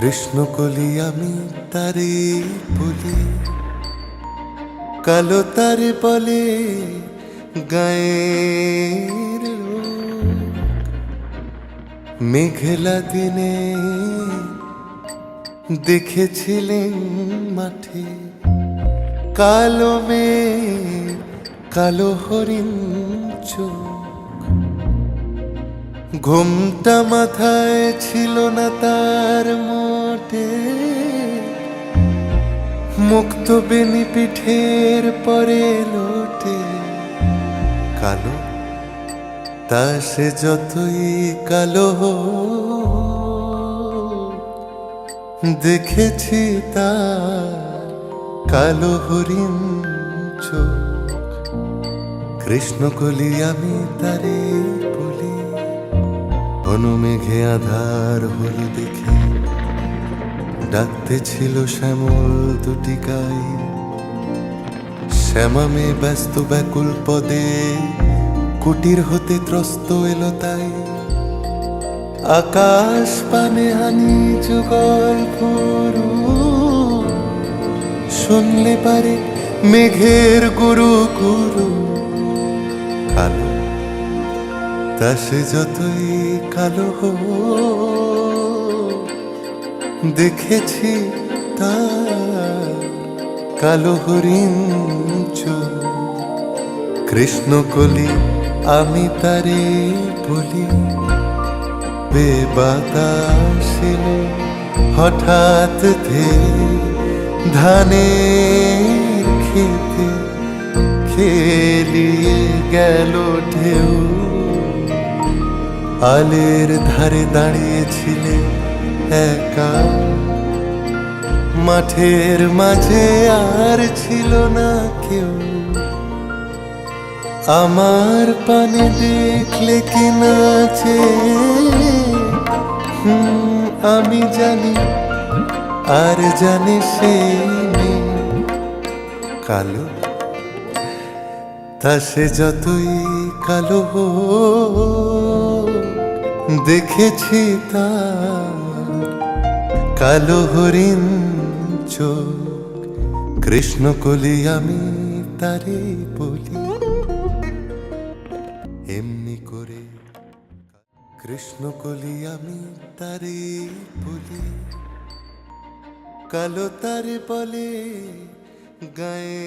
কৃষ্ণকলি আমি তারে বলি, কালো তারে বলে গায়ের লোক। মেঘলা দিনে দেখেছিলেন মাঠে কালো মেঘ, কালো হরিণ চোখ। ঘুমটা মাথায় ছিল না তার মোটে, মুক্ত বেনি পিঠের পরে লোটে। কালো তা সে যতই কালো হোক, দেখেছি তার কালো হরিণ চোখ। কৃষ্ণকলি আমি তারে বলি, অনুমেঘে আধার হলো দেখে ডাকতে ছিল শ্যামল দুটি গাই। শ্যামামে ব্যস্ত ব্যাকুল পদে কুটির হতে ত্রস্ত এলো তাই। আকাশ পানে হানি যুগল ফুরু, শুনলে পারে মেঘের গুরু গুরু। কালো তা সে যতই কালো হোক, দেখেছি তার কালো হরিণ চোখ। কৃষ্ণকলি আমি তারে বলি, বাতাস এলো হঠাৎ ধেয়ে ধানের খেতে খেলিয়ে গেল ঢেউ। আলের ধারে দাঁড়িয়েছিলে একা, মাঠের মাঝে আর ছিল না কেউ। আমার পানে দেখলে কি নাচে, আমি জানি আর জানে সে কালো তা সে যতই কালো হোক, দেখেছি তার কালো হরিণ চোখ। কৃষ্ণকলি আমি তারে বলি এমনি করে। কৃষ্ণকলি আমি তারে বলি, কালো তারে বলে গায়ে